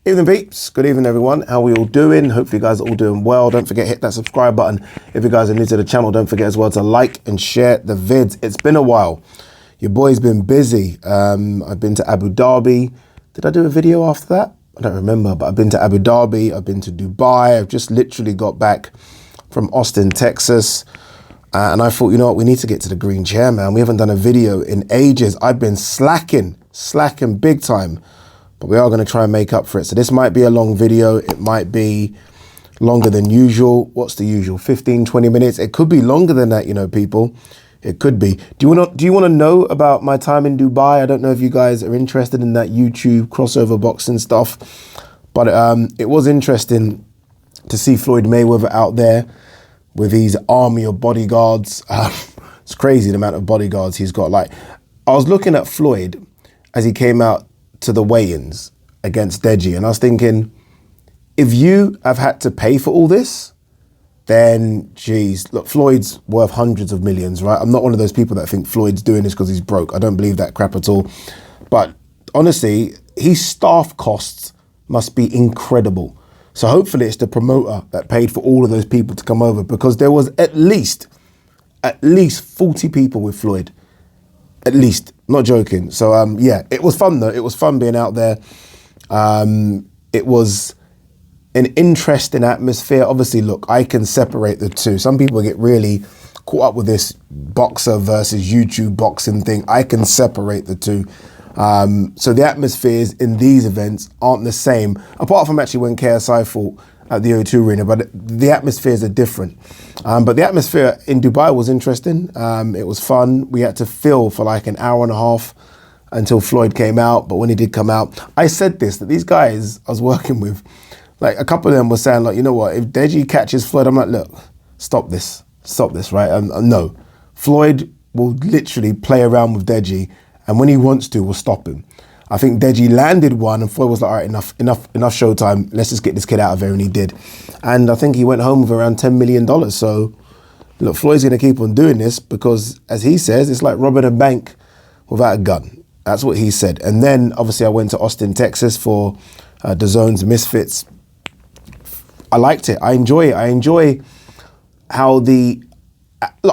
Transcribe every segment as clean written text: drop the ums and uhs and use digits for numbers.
Evening peeps, good evening everyone. How are we all doing? Hopefully you guys are all doing well. Don't forget, hit that subscribe button. If you guys are new to the channel, don't forget as well to like and share the vids. It's been a while. Your boy's been busy. I've been to Abu Dhabi. Did I do a video after that? I don't remember, but I've been to Abu Dhabi. I've been to Dubai. I've just literally got back from Austin, Texas. And I thought, you know what, we need to get to the green chair, man. We haven't done a video in ages. I've been slacking big time. But we are going to try and make up for it. So this might be a long video. It might be longer than usual. What's the usual? 15, 20 minutes. It could be longer than that, you know, people. It could be. Do you want to know about my time in Dubai? I don't know if you guys are interested in that YouTube crossover boxing stuff. But it was interesting to see Floyd Mayweather out there with his army of bodyguards. It's crazy the amount of bodyguards he's got. Like, I was looking at Floyd as he came out to the weigh-ins against Deji, and I was thinking, if you have had to pay for all this, then geez, look, Floyd's worth hundreds of millions, right? I'm not one of those people that think Floyd's doing this because he's broke. I don't believe that crap at all. But honestly, his staff costs must be incredible. So hopefully it's the promoter that paid for all of those people to come over, because there was at least 40 people with Floyd. At least, not joking. So yeah, it was fun though. It was fun being out there. It was an interesting atmosphere. Obviously, look, I can separate the two. Some people get really caught up with this boxer versus YouTube boxing thing. I can separate the two. So the atmospheres in these events aren't the same, apart from actually when KSI fought at the O2 Arena, but the atmospheres are different. But the atmosphere in Dubai was interesting. It was fun. We had to fill for like an hour and a half until Floyd came out. But when he did come out, I said this, that these guys I was working with, like a couple of them were saying, like, you know what, if Deji catches Floyd, I'm like, look, stop this, right? No, Floyd will literally play around with Deji, and when he wants to, we'll stop him. I think Deji landed one and Floyd was like, all right, enough showtime. Let's just get this kid out of here. And he did. And I think he went home with around $10 million. So look, Floyd's going to keep on doing this because, as he says, it's like robbing a bank without a gun. That's what he said. And then obviously I went to Austin, Texas for DAZN's Misfits. I liked it. I enjoy it. I enjoy how look,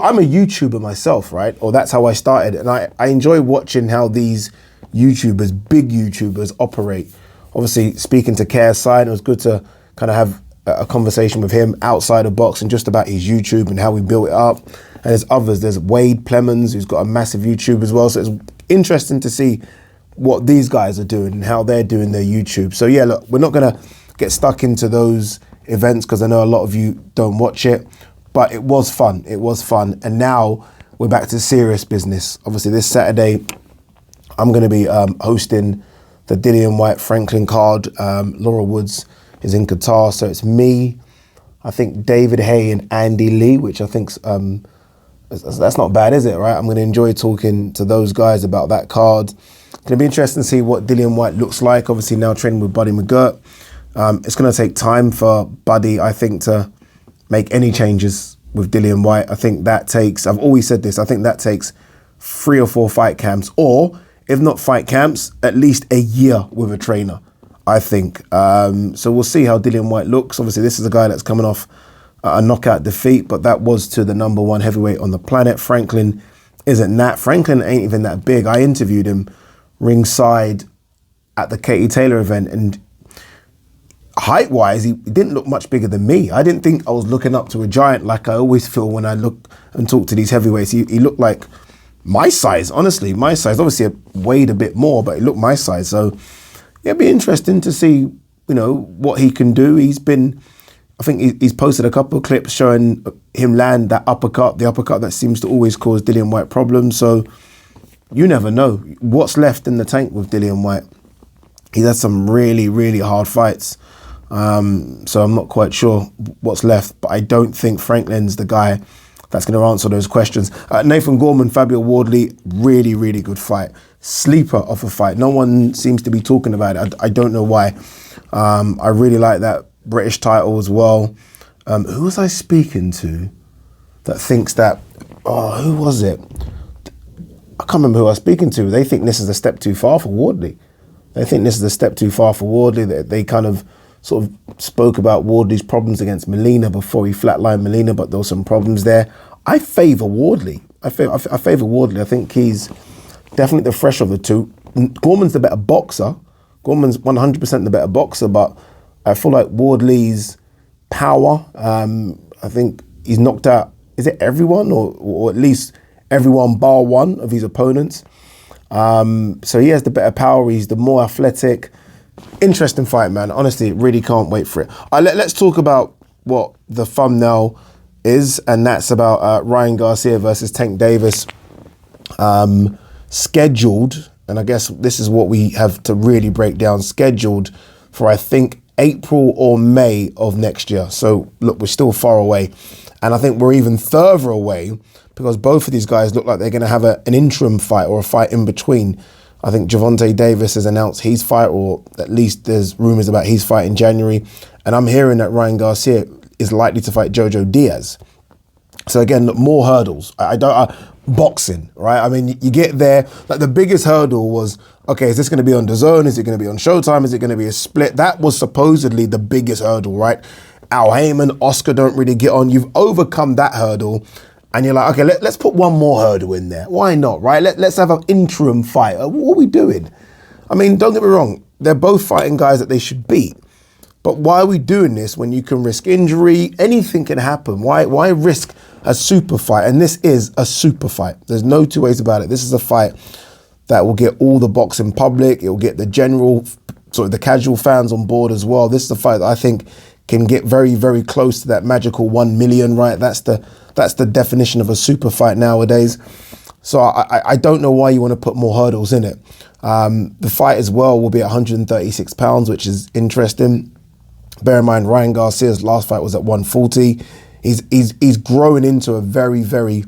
I'm a YouTuber myself, right? Or that's how I started. And I enjoy watching how these YouTubers, big YouTubers, operate. Obviously, speaking to KSI, and it was good to kind of have a conversation with him outside of boxing, just about his YouTube and how we built it up. And there's others. There's Wade Plemons, who's got a massive YouTube as well. So it's interesting to see what these guys are doing and how they're doing their YouTube. So yeah, look, we're not going to get stuck into those events because I know a lot of you don't watch it. But it was fun. It was fun. And now we're back to serious business. Obviously, this Saturday, I'm going to be hosting the Dillian Whyte Franklin card. Laura Woods is in Qatar, so it's me, I think David Haye and Andy Lee, which I think's that's not bad, is it? Right? I'm going to enjoy talking to those guys about that card. It's going to be interesting to see what Dillian Whyte looks like. Obviously, now training with Buddy McGirt. It's going to take time for Buddy, I think, to make any changes with Dillian Whyte. I think that takes, I've always said this, I think that takes 3 or 4 fight camps, or if not fight camps, at least a year with a trainer, I think. So we'll see how Dillian Whyte looks. Obviously, this is a guy that's coming off a knockout defeat, but that was to the #1 heavyweight on the planet. Franklin isn't that. Franklin ain't even that big. I interviewed him ringside at the Katie Taylor event, and height-wise, he didn't look much bigger than me. I didn't think I was looking up to a giant like I always feel when I look and talk to these heavyweights. He looked like my size, honestly, my size. Obviously, I weighed a bit more, but it looked my size. So yeah, it'd be interesting to see, you know, what he can do. I think he's posted a couple of clips showing him land that uppercut, the uppercut that seems to always cause Dillian Whyte problems. So you never know what's left in the tank with Dillian Whyte. He's had some really, really hard fights. So I'm not quite sure what's left, but I don't think Franklin's the guy that's going to answer those questions. Nathan Gorman, Fabio Wardley, really, really good fight. Sleeper of a fight. No one seems to be talking about it. I don't know why. I really like that British title as well. Who was I speaking to that thinks that, who was it? I can't remember who I was speaking to. They think this is a step too far for Wardley. They think this is a step too far for Wardley. They kind of sort of spoke about Wardley's problems against Molina before he flatlined Molina, but there were some problems there. I favour Wardley. I favour Wardley. I think he's definitely the fresher of the two. Gorman's the better boxer. Gorman's 100% the better boxer, but I feel like Wardley's power, I think he's knocked out, is it everyone or at least everyone bar one of his opponents. So he has the better power. He's the more athletic. Interesting fight, man. Honestly, really can't wait for it. Let's talk about what the thumbnail is, and that's about Ryan Garcia versus Tank Davis. Scheduled, and I guess this is what we have to really break down, scheduled for, I think, April or May of next year. So look, we're still far away. And I think we're even further away because both of these guys look like they're going to have an interim fight or a fight in between. I think Gervonta Davis has announced his fight, or at least there's rumors about his fight in January. And I'm hearing that Ryan Garcia is likely to fight Jojo Diaz. So again, look, more hurdles. Boxing, right? I mean, you get there, like the biggest hurdle was, okay, is this going to be on DAZN? Is it going to be on Showtime? Is it going to be a split? That was supposedly the biggest hurdle, right? Al Heyman, Oscar don't really get on. You've overcome that hurdle and you're like, okay, let's put one more hurdle in there. Why not, right? Let's have an interim fight. What are we doing? I mean, don't get me wrong. They're both fighting guys that they should beat. But why are we doing this when you can risk injury? Anything can happen. Why risk a super fight? And this is a super fight. There's no two ways about it. This is a fight that will get all the boxing public. It will get the general, sort of the casual fans on board as well. This is a fight that I think can get very, very close to that magical 1 million, right? That's the definition of a super fight nowadays. So I don't know why you want to put more hurdles in it. The fight as well will be 136 pounds, which is interesting. Bear in mind, Ryan Garcia's last fight was at 140. He's growing into a very, very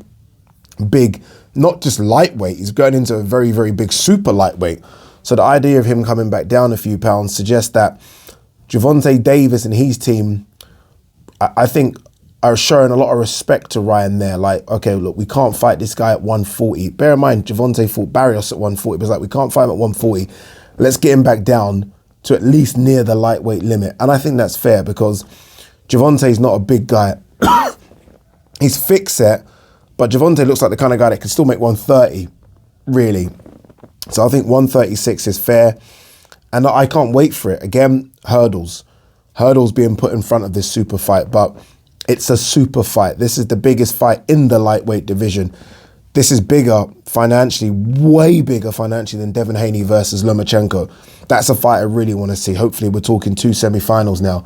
big, not just lightweight, he's going into a very, very big super lightweight. So the idea of him coming back down a few pounds suggests that Gervonta Davis and his team, I think, are showing a lot of respect to Ryan there. Like, okay, look, we can't fight this guy at 140. Bear in mind, Gervonta fought Barrios at 140, but it's like, we can't fight him at 140. Let's get him back down to at least near the lightweight limit. And I think that's fair because Gervonta's not a big guy. He's thick set, but Gervonta looks like the kind of guy that can still make 130, really. So I think 136 is fair. And I can't wait for it. Again, hurdles. Hurdles being put in front of this super fight, but it's a super fight. This is the biggest fight in the lightweight division. This is bigger financially, way bigger financially than Devin Haney versus Lomachenko. That's a fight I really want to see. Hopefully we're talking 2 semi-finals now.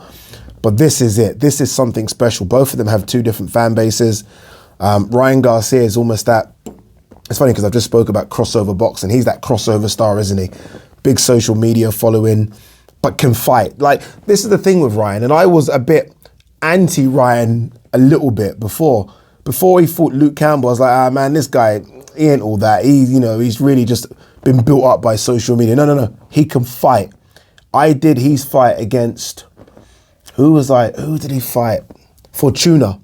But this is it. This is something special. Both of them have 2 different fan bases. Ryan Garcia is almost that. It's funny because I've just spoke about crossover boxing. He's that crossover star, isn't he? Big social media following, but can fight. Like, this is the thing with Ryan. And I was a bit anti-Ryan a little bit before he fought Luke Campbell. I was like, man, this guy, he ain't all that. He's really just been built up by social media. No. He can fight. I did his fight against, who did he fight? Fortuna,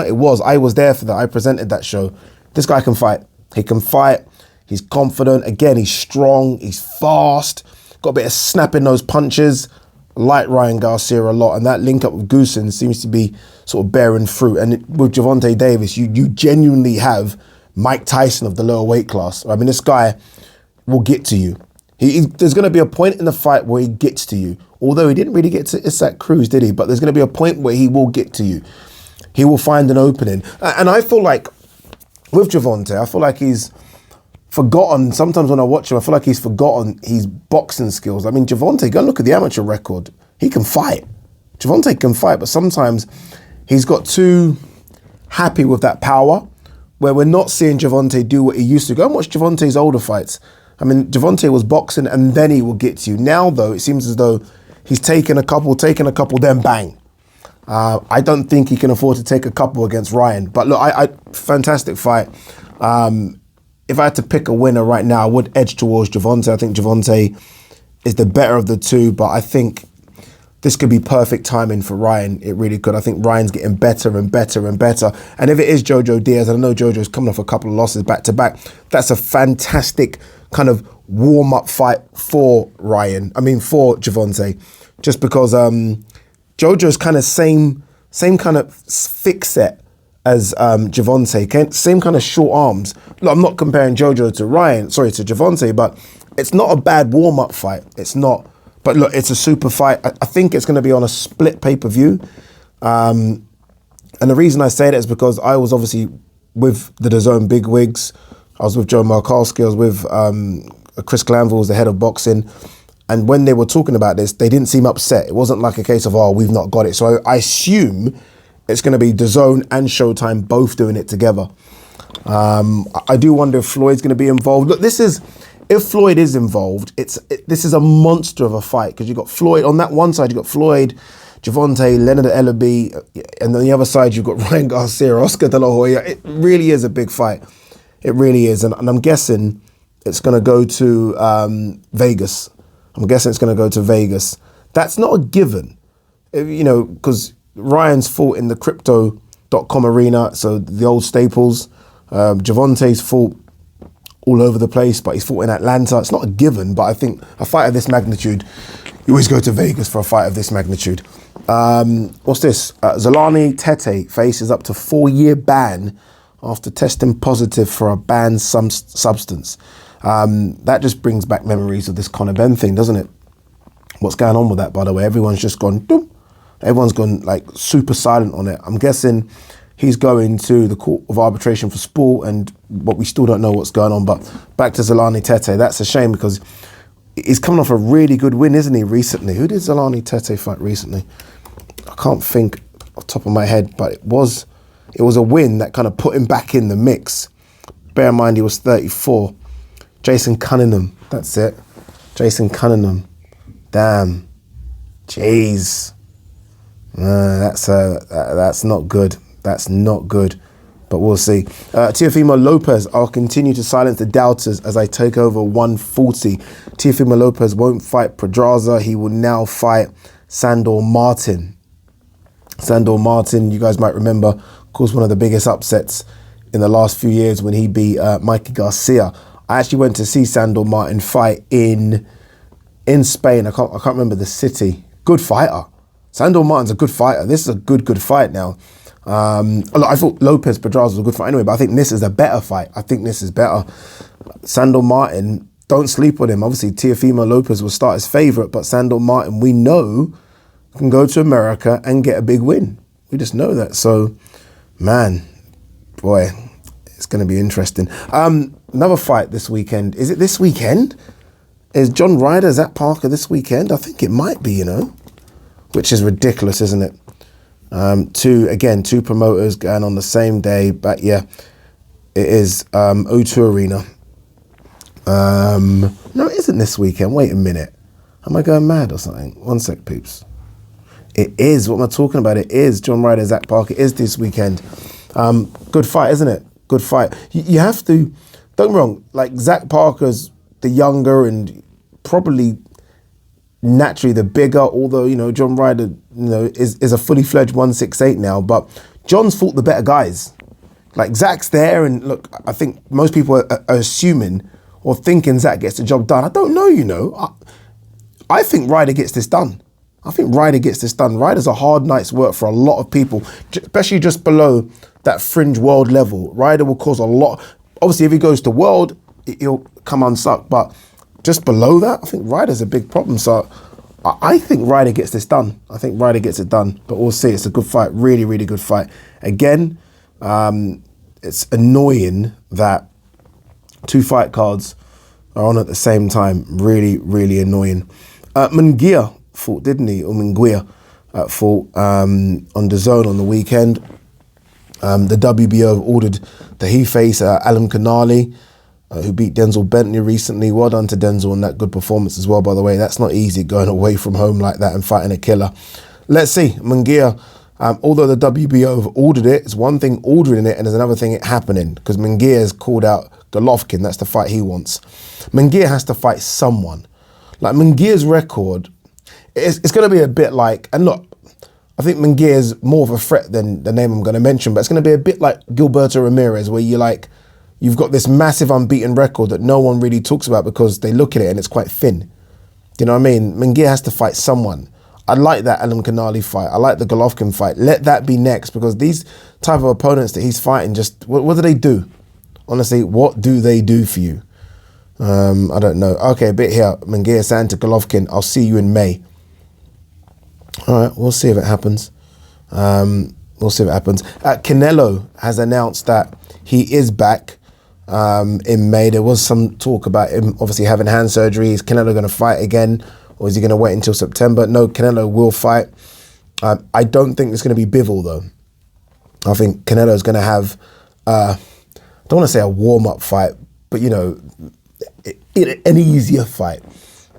it was. I was there for that. I presented that show. This guy can fight. He can fight. He's confident. Again, he's strong. He's fast. Got a bit of snap in those punches. Like Ryan Garcia a lot. And that link up with Goosen seems to be sort of bearing fruit. And with Gervonta Davis, you genuinely have Mike Tyson of the lower weight class. I mean, this guy will get to you. There's going to be a point in the fight where he gets to you. Although he didn't really get to Isaac Cruz, did he? But there's going to be a point where he will get to you. He will find an opening. And I feel like with Gervonta, I feel like he's forgotten. Sometimes when I watch him, I feel like he's forgotten his boxing skills. I mean, Gervonta, go and look at the amateur record. He can fight. Gervonta can fight, but sometimes he's got too happy with that power where we're not seeing Gervonta do what he used to. Go and watch Gervonta's older fights. I mean, Gervonta was boxing and then he will get to you. Now, though, it seems as though he's taken a couple, then bang. I don't think he can afford to take a couple against Ryan. But look, fantastic fight. If I had to pick a winner right now, I would edge towards Gervonta. I think Gervonta is the better of the two, but I think this could be perfect timing for Ryan. It really could. I think Ryan's getting better and better and better. And if it is Jojo Diaz, and I know Jojo's coming off a couple of losses back to back, that's a fantastic kind of warm-up fight for Gervonta, just because Jojo's kind of same kind of thick set as Gervonta, same kind of short arms. Look, I'm not comparing Jojo to Gervonta, but it's not a bad warm-up fight. It's not. But look, it's a super fight. I think it's going to be on a split pay-per-view. And the reason I say that is because I was obviously with the DAZN bigwigs. I was with Joe Markowski. I was with Chris Glanville, who's the head of boxing. And when they were talking about this, they didn't seem upset. It wasn't like a case of, oh, we've not got it. So I assume it's going to be DAZN and Showtime both doing it together. I do wonder if Floyd's going to be involved. Look, if Floyd is involved, this is a monster of a fight, because you've got Floyd on that one side, you've got Floyd, Gervonta, Leonard Ellaby, and on the other side you've got Ryan Garcia, Oscar De La Hoya. It really is a big fight. It really is, and I'm guessing it's going to go to Vegas. I'm guessing it's going to go to Vegas. That's not a given, because Ryan's fought in the crypto.com arena, so the old staples. Gervonta's fought all over the place, but he's fought in Atlanta. It's not a given, but I think a fight of this magnitude, you always go to Vegas for a fight of this magnitude. What's this? Zolani Tete faces up to 4-year ban after testing positive for a banned substance. That just brings back memories of this Conor Benn thing, doesn't it? What's going on with that, by the way? Everyone's just gone, doom. Everyone's gone like super silent on it. I'm guessing he's going to the Court of Arbitration for Sport, but we still don't know what's going on. But back to Zolani Tete, that's a shame, because he's coming off a really good win, isn't he, recently? Who did Zolani Tete fight recently? I can't think off the top of my head, but it was a win that kind of put him back in the mix. Bear in mind, he was 34. Jason Cunningham, that's it. Jason Cunningham. Damn. Jeez. That's not good. That's not good. But we'll see. Teofimo Lopez, I'll continue to silence the doubters as I take over 140. Teofimo Lopez won't fight Pedraza. He will now fight Sandor Martin. Sandor Martin, you guys might remember, caused one of the biggest upsets in the last few years when he beat Mikey Garcia. I actually went to see Sandor Martin fight in Spain. I can't remember the city. Good fighter. Sandor Martin's a good fighter. This is a good fight now. I thought Lopez Pedraza was a good fight anyway, but I think this is a better fight. I think this is better. Sandor Martin, don't sleep on him. Obviously, Teofimo Lopez will start as favourite, but Sandor Martin, we know, can go to America and get a big win. We just know that. So, man, boy, it's going to be interesting. Another fight this weekend. Is it this weekend? Is John Ryder, Zach Parker this weekend? I think it might be, which is ridiculous, isn't it? Two promoters going on the same day, but yeah, it is O2 Arena. No, it isn't this weekend. Wait a minute. Am I going mad or something? One sec, peeps. It is. What am I talking about? It is John Ryder, Zach Parker. It is this weekend. Good fight, isn't it? Good fight. You have to, don't get me wrong, like Zach Parker's the younger and probably naturally the bigger, although, John Ryder, is a fully fledged 168 now, but John's fought the better guys. Like Zach's there, and look, I think most people are assuming or thinking Zach gets the job done. I don't know, I think Ryder gets this done. Ryder's a hard night's work for a lot of people, especially just below that fringe world level. Ryder will cause a lot. Obviously, if he goes to world, he'll come unstuck, but just below that, I think Ryder's a big problem. So I think Ryder gets this done. I think Ryder gets it done, but we'll see. It's a good fight, really, really good fight. Again, it's annoying that two fight cards are on at the same time. Really, really annoying. Munguia fought, didn't he? Or Munguia fought on DAZN on the weekend. The WBO ordered that he face Alan Canale, who beat Denzel Bentley recently. Well done to Denzel on that good performance as well, by the way. That's not easy, going away from home like that and fighting a killer. Let's see. Munguia, although the WBO have ordered it, it's one thing ordering it and there's another thing it happening, because Munguia has called out Golovkin. That's the fight he wants. Munguia has to fight someone. Like Munguia's record, it's going to be a bit like, and look, I think Munguia is more of a threat than the name I'm going to mention, but it's going to be a bit like Gilberto Ramirez, where you've got this massive unbeaten record that no one really talks about because they look at it and it's quite thin. You know what I mean? Munguia has to fight someone. I like that Alam Kanali fight. I like the Golovkin fight. Let that be next, because these type of opponents that he's fighting, just what do they do? Honestly, what do they do for you? I don't know. Okay, a bit here. Munguia saying to Golovkin, I'll see you in May. All right, we'll see if it happens. We'll see if it happens. Canelo has announced that he is back in May. There was some talk about him obviously having hand surgery. Is Canelo going to fight again, or is he going to wait until September? No, Canelo will fight. I don't think it's going to be Bivol, though. I think Canelo's going to have, I don't want to say a warm-up fight, but, you know, an easier fight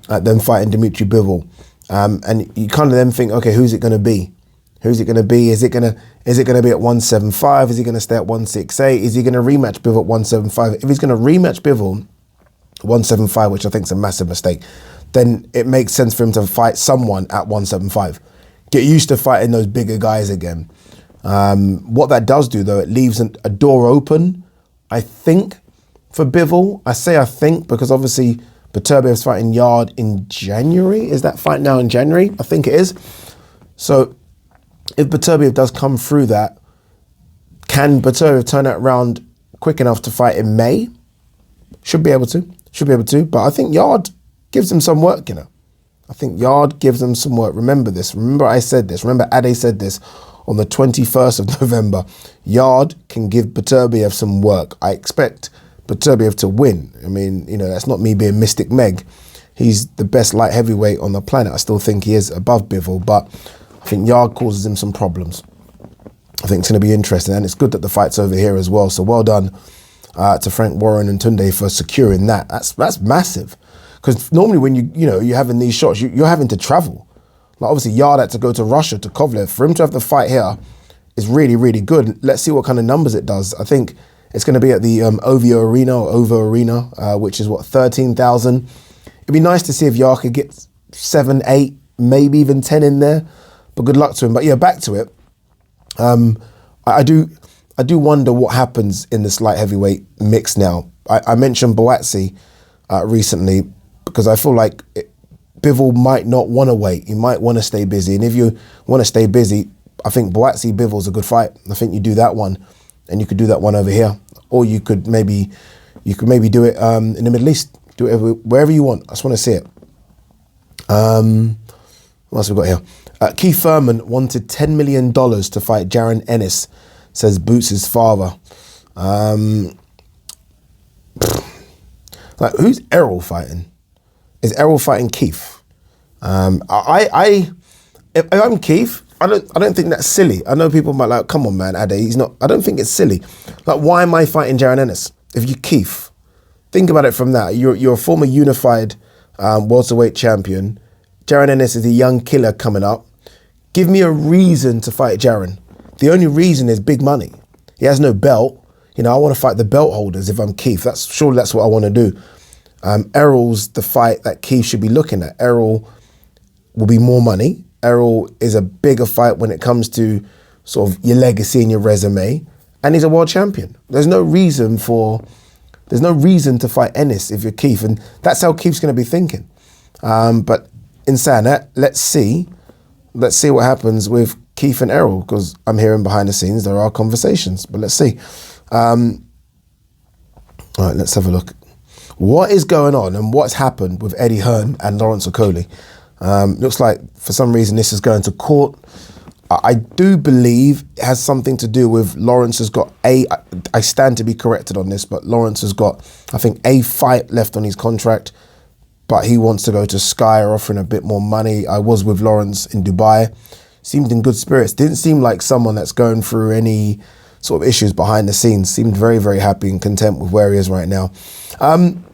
than fighting Dimitri Bivol. And you kind of then think, okay, who's it going to be? Who's it going to be? Is it going to be at 175? Is he going to stay at 168? Is he going to rematch Bivol at 175? If he's going to rematch Bivol 175, which I think is a massive mistake, then it makes sense for him to fight someone at 175. Get used to fighting those bigger guys again. What that does do, though, it leaves a door open, I think, for Bivol. I say I think because obviously Beterbiev's fighting Yard in January. Is that fight now in January? I think it is. So if Beterbiev does come through that, can Beterbiev turn it around quick enough to fight in May? Should be able to. But I think Yard gives him some work, you know. I think Yard gives him some work. Remember this. Remember I said this. Remember Ade said this on the 21st of November. Yard can give Beterbiev some work. I expect Beterbiev to win. I mean, you know, that's not me being Mystic Meg. He's the best light heavyweight on the planet. I still think he is above Bivol, but I think Yard causes him some problems. I think it's going to be interesting, and it's good that the fight's over here as well. So well done to Frank Warren and Tunde for securing that. That's massive, because normally when you're having these shots, you're having to travel. Like obviously Yard had to go to Russia to Kovalev. For him to have the fight here is really, really good. Let's see what kind of numbers it does. I think it's going to be at the OVO Arena, which is what, 13,000. It'd be nice to see if Yard could get 7, 8, maybe even 10 in there. But good luck to him. But yeah, back to it. I do wonder what happens in this light heavyweight mix now. I mentioned Boatsi recently because I feel like Bivol might not want to wait. He might want to stay busy. And if you want to stay busy, I think Boatsi Bivol's a good fight. I think you do that one, and you could do that one over here, or you could maybe do it in the Middle East. Do it wherever you want. I just want to see it. What else we got here? Keith Thurman wanted $10 million to fight Jaron Ennis, says Boots' father. Like, who's Errol fighting? Is Errol fighting Keith? If I'm Keith, I don't think that's silly. I know people might like, come on, man, Ade, he's not. I don't think it's silly. Like, why am I fighting Jaron Ennis? If you're Keith, think about it from that. You're a former unified welterweight champion. Jaron Ennis is a young killer coming up. Give me a reason to fight Jaron. The only reason is big money. He has no belt. You know, I want to fight the belt holders if I'm Keith. Surely that's what I want to do. Errol's the fight that Keith should be looking at. Errol will be more money. Errol is a bigger fight when it comes to sort of your legacy and your resume. And he's a world champion. There's no reason to fight Ennis if you're Keith. And that's how Keith's going to be thinking. But in saying that, let's see what happens with Keith and Errol, because I'm hearing behind the scenes there are conversations, but let's see. All right, let's have a look. What is going on and what's happened with Eddie Hearn and Lawrence Okolie? Looks like for some reason this is going to court. I do believe it has something to do with Lawrence has got I stand to be corrected on this, but Lawrence has got, I think, a fight left on his contract, but he wants to go to Sky, offering a bit more money. I was with Lawrence in Dubai. Seemed in good spirits. Didn't seem like someone that's going through any sort of issues behind the scenes. Seemed very, very happy and content with where he is right now. I'm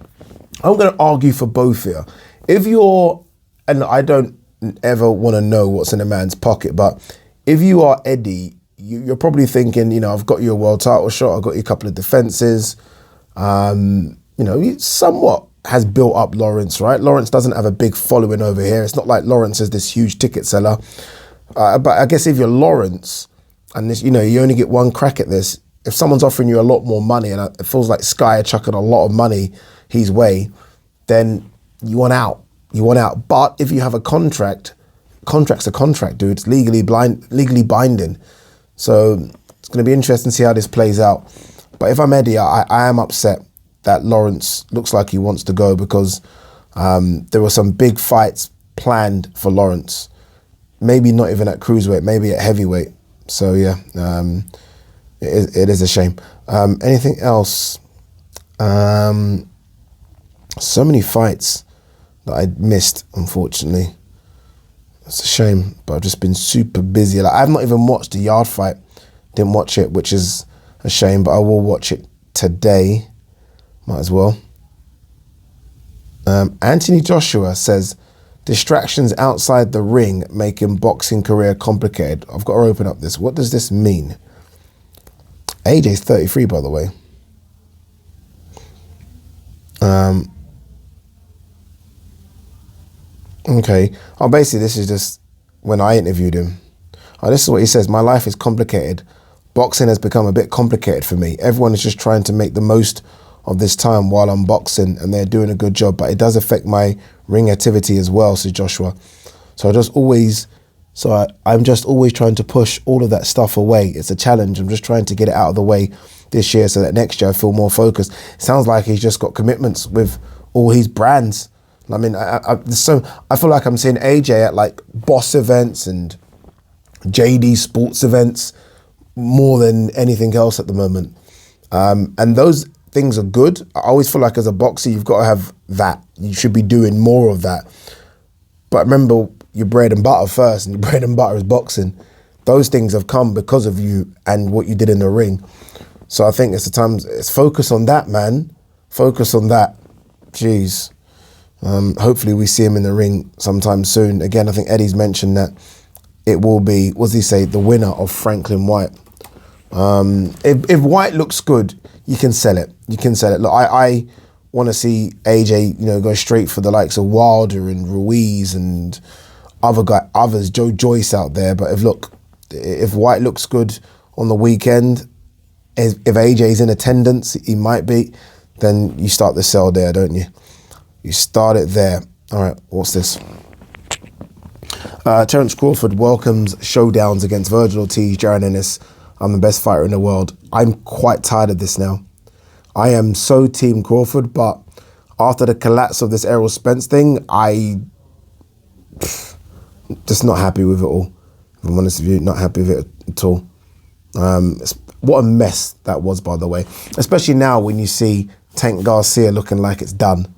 going to argue for both here. If you're, and I don't ever want to know what's in a man's pocket, but if you are Eddie, you're probably thinking, you know, I've got you a world title shot. I've got you a couple of defenses. You know, somewhat has built up Lawrence, right? Lawrence doesn't have a big following over here. It's not like Lawrence is this huge ticket seller. But I guess if you're Lawrence and this, you know, you only get one crack at this, if someone's offering you a lot more money, and it feels like Sky are chucking a lot of money his way, then you want out. You want out. But if you have a contract's a contract, dude. It's legally binding. So it's going to be interesting to see how this plays out. But if I'm Eddie, I am upset that Lawrence looks like he wants to go, because there were some big fights planned for Lawrence. Maybe not even at cruiserweight, maybe at heavyweight. So yeah, it is a shame. Anything else? So many fights that I missed, unfortunately. It's a shame, but I've just been super busy. Like, I've not even watched the Yard fight. Didn't watch it, which is a shame, but I will watch it today. Might as well. Anthony Joshua says, distractions outside the ring making boxing career complicated. I've got to open up this. What does this mean? AJ's 33, by the way. Okay. Oh, basically, this is just when I interviewed him. Oh, this is what he says. My life is complicated. Boxing has become a bit complicated for me. Everyone is just trying to make the most of this time while I'm boxing, and they're doing a good job, but it does affect my ring activity as well, says Joshua. So I'm just always trying to push all of that stuff away. It's a challenge. I'm just trying to get it out of the way this year so that next year I feel more focused. It sounds like he's just got commitments with all his brands. I mean, I feel like I'm seeing AJ at like Boss events and JD Sports events more than anything else at the moment. And those things are good. I always feel like as a boxer, you've got to have that. You should be doing more of that. But remember your bread and butter first, and your bread and butter is boxing. Those things have come because of you and what you did in the ring. So I think it's the time, it's focus on that, man. Focus on that. Jeez. Hopefully we see him in the ring sometime soon. Again, I think Eddie's mentioned that it will be, what does he say, the winner of Franklin White. If White looks good, you can sell it. You can sell it. Look, I want to see AJ, go straight for the likes of Wilder and Ruiz and others, Joe Joyce out there. But if White looks good on the weekend, if AJ's in attendance, he might be, then you start the sell there, don't you? You start it there. All right, what's this? Terence Crawford welcomes showdowns against Virgil Ortiz, Jaron Ennis. I'm the best fighter in the world. I'm quite tired of this now. I am so team Crawford, but after the collapse of this Errol Spence thing, just not happy with it all. If I'm honest with you, not happy with it at all. What a mess that was, by the way. Especially now when you see Tank Garcia looking like it's done.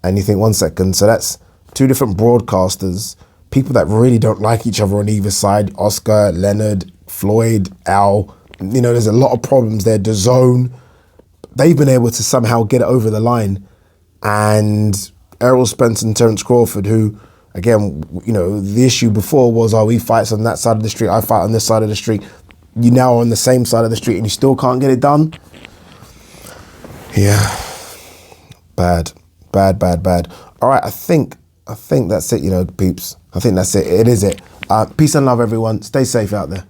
And you think, 1 second, so that's two different broadcasters, people that really don't like each other on either side. Oscar, Leonard, Floyd, Al. There's a lot of problems there. DAZN. They've been able to somehow get it over the line. And Errol Spence and Terence Crawford, who, again, the issue before was, he fights on that side of the street, I fight on this side of the street. You now are on the same side of the street and you still can't get it done? Yeah. Bad. All right, I think that's it, peeps. I think that's it. It is it. Peace and love, everyone. Stay safe out there.